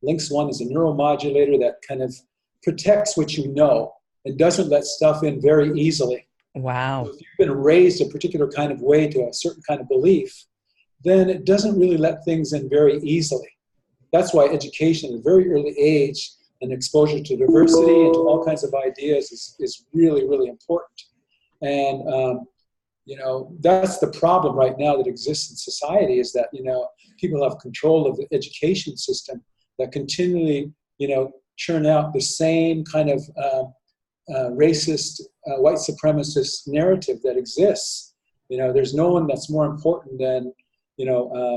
LINX1 is a neuromodulator that kind of protects what you know and doesn't let stuff in very easily. Wow. So if you've been raised a particular kind of way to a certain kind of belief, then it doesn't really let things in very easily. That's why education at a very early age and exposure to diversity and to all kinds of ideas is really, really important. And, that's the problem right now that exists in society, is that, people have control of the education system that continually, churn out the same kind of racist, white supremacist narrative that exists. There's no one that's more important than,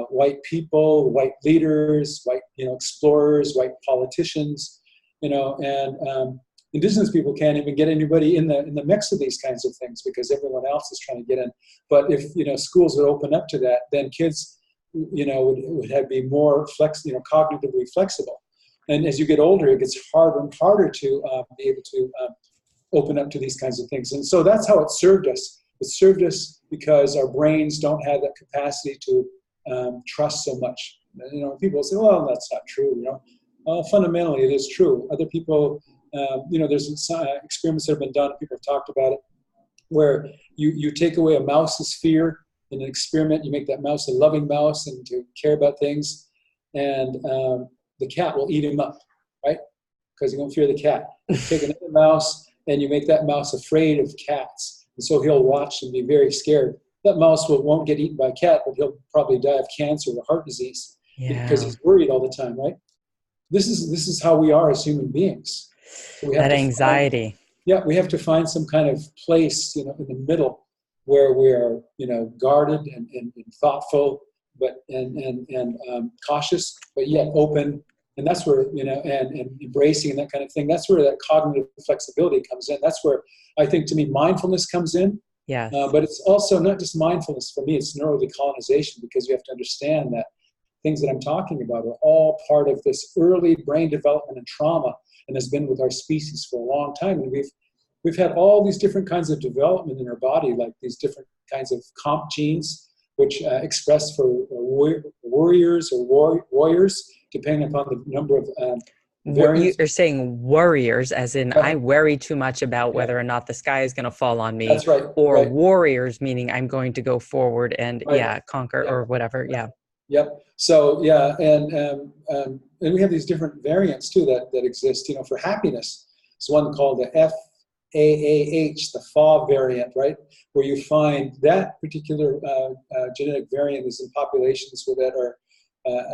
white people, white leaders, white, explorers, white politicians, and Indigenous people can't even get anybody in the mix of these kinds of things because everyone else is trying to get in. But if schools would open up to that, then kids would be more cognitively flexible. And as you get older, it gets harder and harder to be able to open up to these kinds of things. And so that's how it served us. It served us because our brains don't have that capacity to trust so much. People say, well, that's not true. Fundamentally, it is true. Other people, there's experiments that have been done, people have talked about it, where you take away a mouse's fear in an experiment, you make that mouse a loving mouse and to care about things, and the cat will eat him up, right? Because he won't fear the cat. You take another mouse and you make that mouse afraid of cats, and so he'll watch and be very scared. That mouse won't get eaten by a cat, but he'll probably die of cancer or heart disease because he's worried all the time, right? This is how we are as human beings. So we have that anxiety. We have to find some kind of place, in the middle where we are, guarded and thoughtful, but and cautious, but yet open And that's where, and embracing and that kind of thing, that's where that cognitive flexibility comes in. That's where I think, to me, mindfulness comes in. Yes. But it's also not just mindfulness. For me, it's neurodecolonization, because you have to understand that things that I'm talking about are all part of this early brain development and trauma, and has been with our species for a long time. And we've had all these different kinds of development in our body, like these different kinds of comp genes, which express for warriors or warriors, depending upon the number of variants. You're saying worriers, as in I worry too much about whether or not the sky is going to fall on me. That's right. Or right. warriors, meaning I'm going to go forward and conquer or whatever. Yeah. Yep. So and we have these different variants too that exist. For happiness, it's one called the FAAH, the FA variant, right? Where you find that particular genetic variant is in populations that are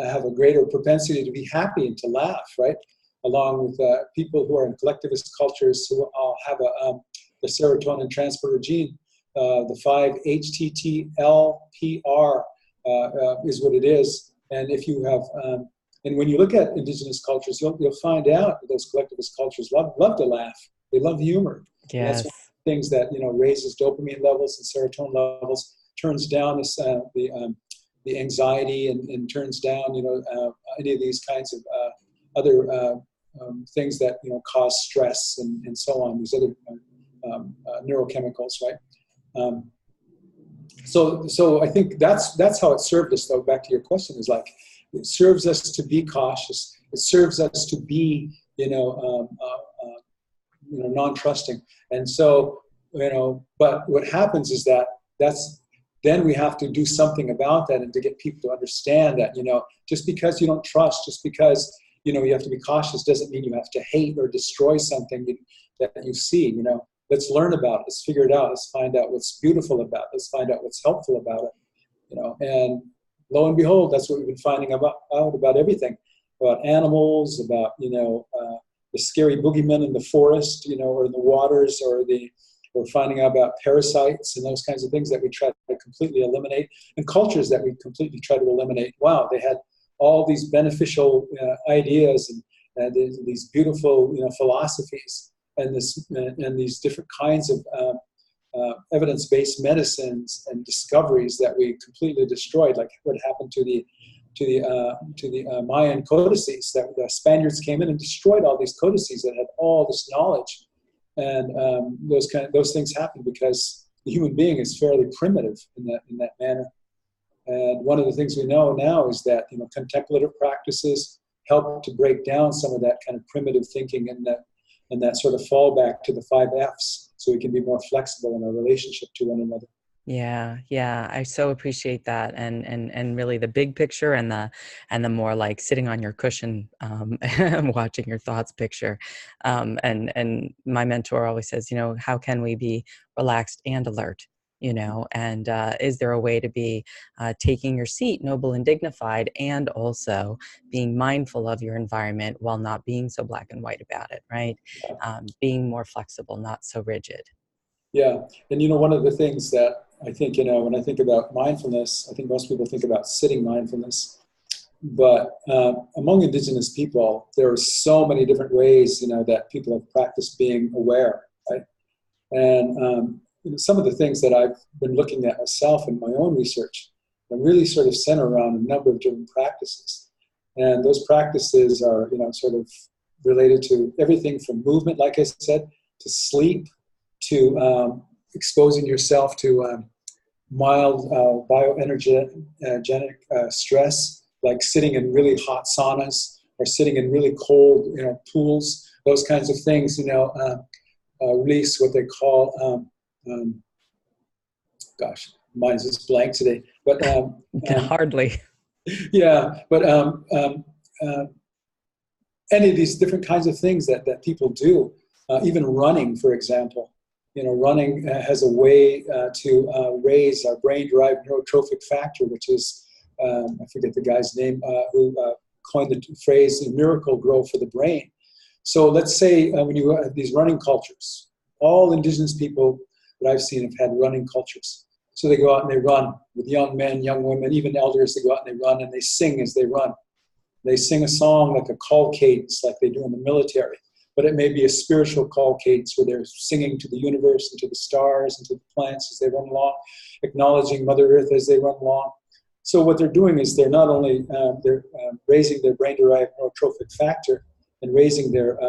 have a greater propensity to be happy and to laugh, right? Along with people who are in collectivist cultures who all have the serotonin transporter gene, the 5-HTT-LPR is what it is. And if you have, and when you look at indigenous cultures, you'll find out that those collectivist cultures love to laugh. They love humor. Yes. And that's one of the things that raises dopamine levels and serotonin levels, turns down this, the anxiety, and turns down any of these kinds of other things that cause stress and so on. These other neurochemicals, right? So I think that's how it served us, though. Back to your question, is like it serves us to be cautious. It serves us to be non-trusting. And so but what happens is then we have to do something about that, and to get people to understand that just because you don't trust, just because you have to be cautious, doesn't mean you have to hate or destroy something that you see. Let's learn about it. Let's figure it out. Let's find out what's beautiful about it. Let's find out what's helpful about it. And lo and behold, that's what we've been finding out about everything, about animals, about the scary boogeymen in the forest, or in the waters, or finding out about parasites and those kinds of things that we try to completely eliminate, and cultures that we completely try to eliminate. Wow, they had all these beneficial ideas and these beautiful philosophies. And these different kinds of evidence-based medicines and discoveries that we completely destroyed, like what happened to the Mayan codices. That the Spaniards came in and destroyed all these codices that had all this knowledge, and those things happen because the human being is fairly primitive in that manner. And one of the things we know now is that contemplative practices help to break down some of that kind of primitive thinking, and that sort of fallback to the 5 Fs, so we can be more flexible in our relationship to one another. Yeah. I so appreciate that, and really the big picture, and the more like sitting on your cushion and watching your thoughts picture. And my mentor always says, how can we be relaxed and alert? And is there a way to be taking your seat noble and dignified, and also being mindful of your environment while not being so black and white about it, right? Being more flexible, not so rigid. Yeah. And one of the things that I think, when I think about mindfulness, I think most people think about sitting mindfulness. But among Indigenous people, there are so many different ways, that people have practiced being aware, right? And some of the things that I've been looking at myself in my own research are really sort of center around a number of different practices. And those practices are, sort of related to everything from movement, like I said, to sleep, to exposing yourself to mild bioenergenic stress, like sitting in really hot saunas or sitting in really cold, pools, those kinds of things, release what they call, gosh, mine's just blank today, but hardly. Yeah, but any of these different kinds of things that people do, even running, for example. Running has a way to raise our brain-derived neurotrophic factor, which is, I forget the guy's name, who coined the phrase "miracle grow for the brain." So let's say when you have these running cultures, all Indigenous people that I've seen have had running cultures. So they go out and they run with young men, young women, even elders. They go out and they run and they sing as they run. They sing a song like a call cadence, like they do in the military. But it may be a spiritual call cadence where they're singing to the universe and to the stars and to the plants as they run along, acknowledging Mother Earth as they run along. So what they're doing is they're not only raising their brain-derived neurotrophic factor and raising their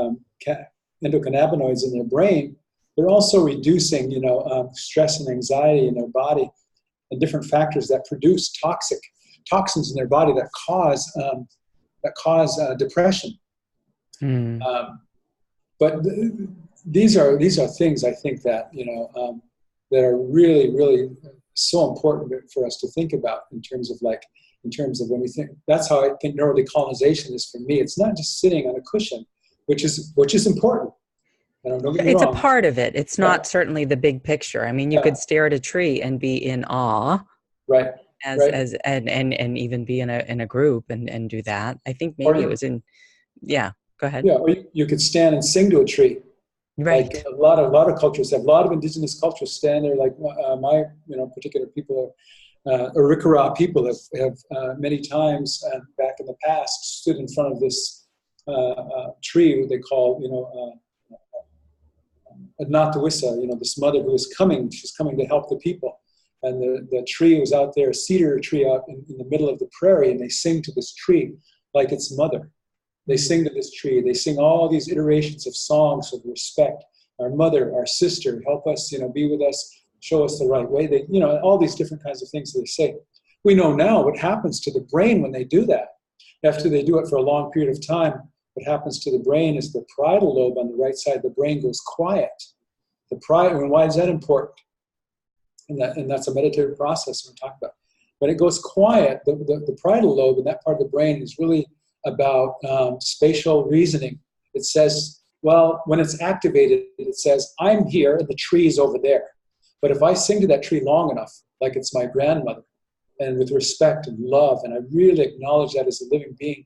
endocannabinoids in their brain, they're also reducing, stress and anxiety in their body and different factors that produce toxins in their body that cause depression. But these are things I think that that are really, really so important for us to think about in terms of when we think. That's how I think neurodecolonization is for me. It's not just sitting on a cushion, which is important. Don't get me It's wrong. a part of it. It's not certainly the big picture. I mean, you could stare at a tree and be in awe, right? And even be in a group and do that. I think maybe it was in. Yeah, go ahead. Yeah, or you could stand and sing to a tree. Right. Like a lot of cultures have, a lot of indigenous cultures stand there. Like my particular people, Arikara people have many times back in the past stood in front of this tree, what they call Adnatawissa, this mother who is coming. She's coming to help the people, and the tree was out there, a cedar tree out in the middle of the prairie, and they sing to this tree like it's mother. They sing to this tree. They sing all these iterations of songs of respect. Our mother, our sister, help us, be with us, show us the right way. They, all these different kinds of things that they say. We know now what happens to the brain when they do that. After they do it for a long period of time, what happens to the brain is the parietal lobe on the right side of the brain goes quiet. And why is that important? And that's a meditative process we're talking about. When it goes quiet, the parietal lobe in that part of the brain is really about spatial reasoning. It says, well, when it's activated, it says, I'm here and the tree is over there. But if I sing to that tree long enough, like it's my grandmother, and with respect and love, and I really acknowledge that as a living being,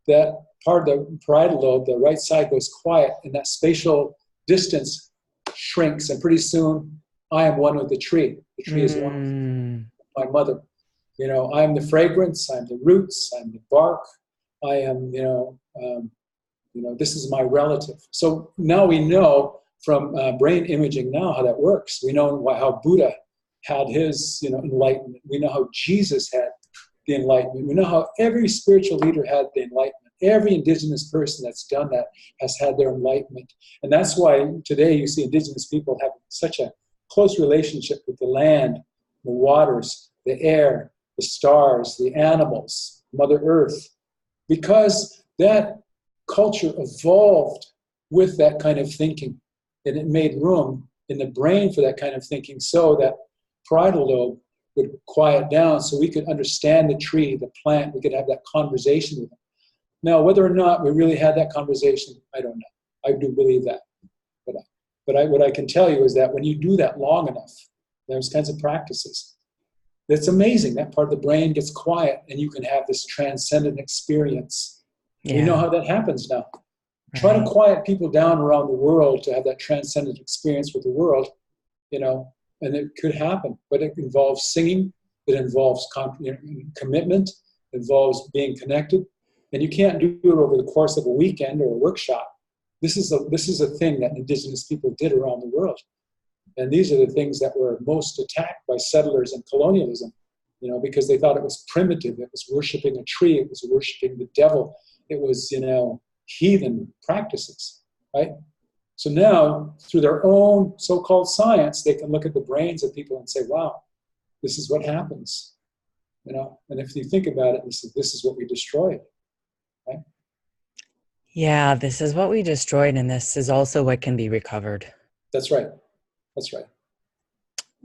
that part of the parietal lobe, the right side, goes quiet, and that spatial distance shrinks, and pretty soon I am one with the tree. The tree is one with my mother. I am the fragrance, I'm the roots, I'm the bark, I am, this is my relative. So now we know from brain imaging now how that works. We know how Buddha had his, enlightenment. We know how Jesus had the enlightenment. We know how every spiritual leader had the enlightenment. Every indigenous person that's done that has had their enlightenment. And that's why today you see indigenous people have such a close relationship with the land, the waters, the air, the stars, the animals, Mother Earth, because that culture evolved with that kind of thinking, and it made room in the brain for that kind of thinking so that parietal lobe would quiet down so we could understand the tree, the plant, we could have that conversation with them. Now, whether or not we really had that conversation, I don't know. I do believe that. But what I can tell you is that when you do that long enough, those kinds of practices, it's amazing. That part of the brain gets quiet and you can have this transcendent experience. Yeah. We know how that happens now. Right. Try to quiet people down around the world to have that transcendent experience with the world, and it could happen. But it involves singing. It involves commitment. It involves being connected. And you can't do it over the course of a weekend or a workshop. This is a thing that indigenous people did around the world. And these are the things that were most attacked by settlers and colonialism, because they thought it was primitive. It was worshiping a tree. It was worshiping the devil. It was, heathen practices, right? So now, through their own so-called science, they can look at the brains of people and say, wow, this is what happens, And if you think about it, this is what we destroyed, right? Yeah, this is what we destroyed, and this is also what can be recovered. That's right. That's right.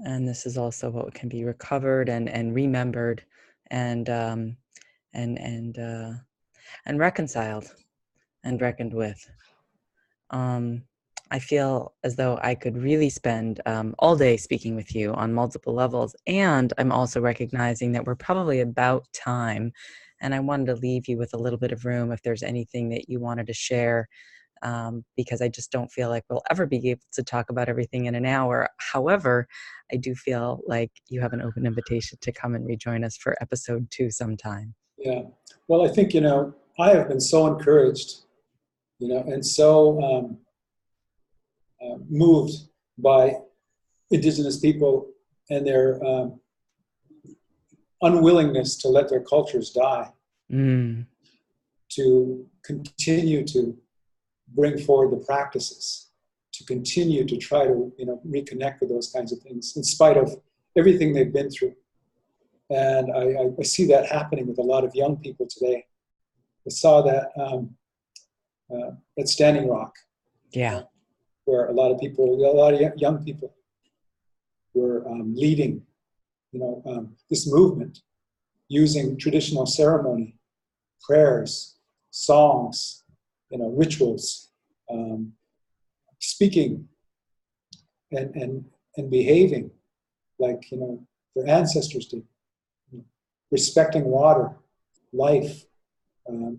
And this is also what can be recovered and remembered and reconciled and reckoned with. I feel as though I could really spend all day speaking with you on multiple levels, and I'm also recognizing that we're probably about time, and I wanted to leave you with a little bit of room if there's anything that you wanted to share. Because I just don't feel like we'll ever be able to talk about everything in an hour. However, I do feel like you have an open invitation to come and rejoin us for episode 2 sometime. Yeah. Well, I think, I have been so encouraged, and so moved by Indigenous people and their unwillingness to let their cultures die, to continue to bring forward the practices, to continue to try to, reconnect with those kinds of things in spite of everything they've been through. And I see that happening with a lot of young people today. I saw that at Standing Rock, where a lot of young people were leading, this movement using traditional ceremony, prayers, songs, rituals, speaking and behaving like, their ancestors did, respecting water, life. And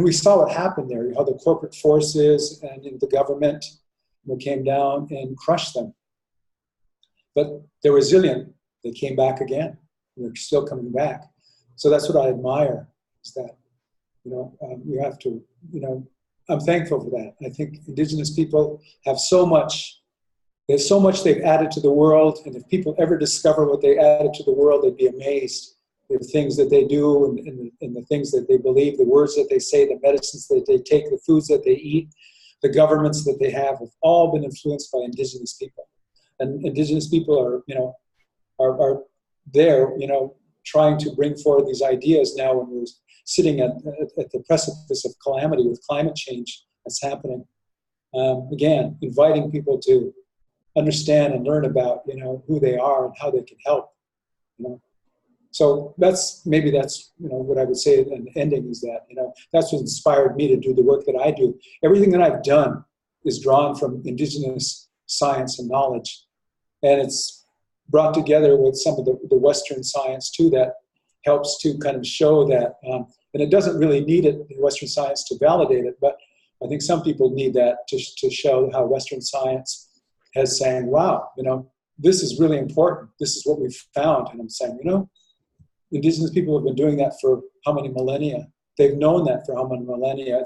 we saw what happened there, how the corporate forces and the government came down and crushed them. But they're resilient. They came back again. They're still coming back. So that's what I admire, is that, you have to, I'm thankful for that. I think Indigenous people have so much, there's so much they've added to the world, and if people ever discover what they added to the world, they'd be amazed. The things that they do and the things that they believe, the words that they say, the medicines that they take, the foods that they eat, the governments that they have all been influenced by Indigenous people. And Indigenous people are there, trying to bring forward these ideas now when we're sitting at the precipice of calamity with climate change that's happening. Again, inviting people to understand and learn about, who they are and how they can help, So that's what I would say in the ending is that, that's what inspired me to do the work that I do. Everything that I've done is drawn from Indigenous science and knowledge. And it's brought together with some of the Western science too, that helps to kind of show that, and it doesn't really need it in Western science to validate it, but I think some people need that to show how Western science has saying, wow, this is really important. This is what we've found. And I'm saying, Indigenous people have been doing that for how many millennia? They've known that for how many millennia?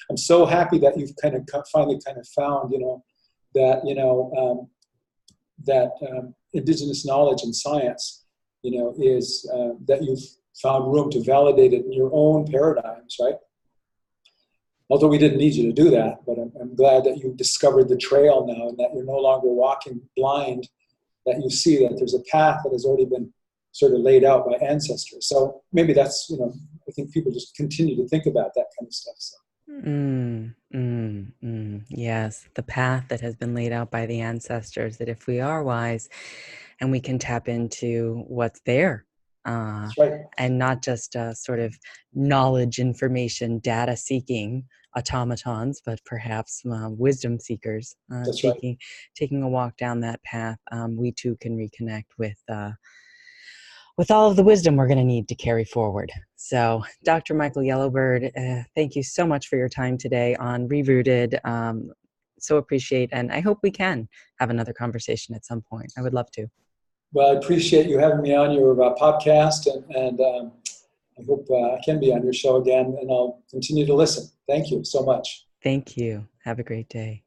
I'm so happy that you've kind of finally kind of found, that, that Indigenous knowledge and science, is that you've found room to validate it in your own paradigms, right? Although we didn't need you to do that, but I'm glad that you discovered the trail now and that you're no longer walking blind, that you see that there's a path that has already been sort of laid out by ancestors. So maybe that's, I think people just continue to think about that kind of stuff. So. Yes, the path that has been laid out by the ancestors, that if we are wise and we can tap into what's there, That's right. And not just sort of knowledge, information, data seeking automatons, but perhaps wisdom seekers, taking a walk down that path, we too can reconnect with all of the wisdom we're going to need to carry forward. So, Dr. Michael Yellowbird, thank you so much for your time today on ReRooted. So appreciate, and I hope we can have another conversation at some point. I would love to. Well, I appreciate you having me on your podcast, and I hope I can be on your show again, and I'll continue to listen. Thank you so much. Thank you. Have a great day.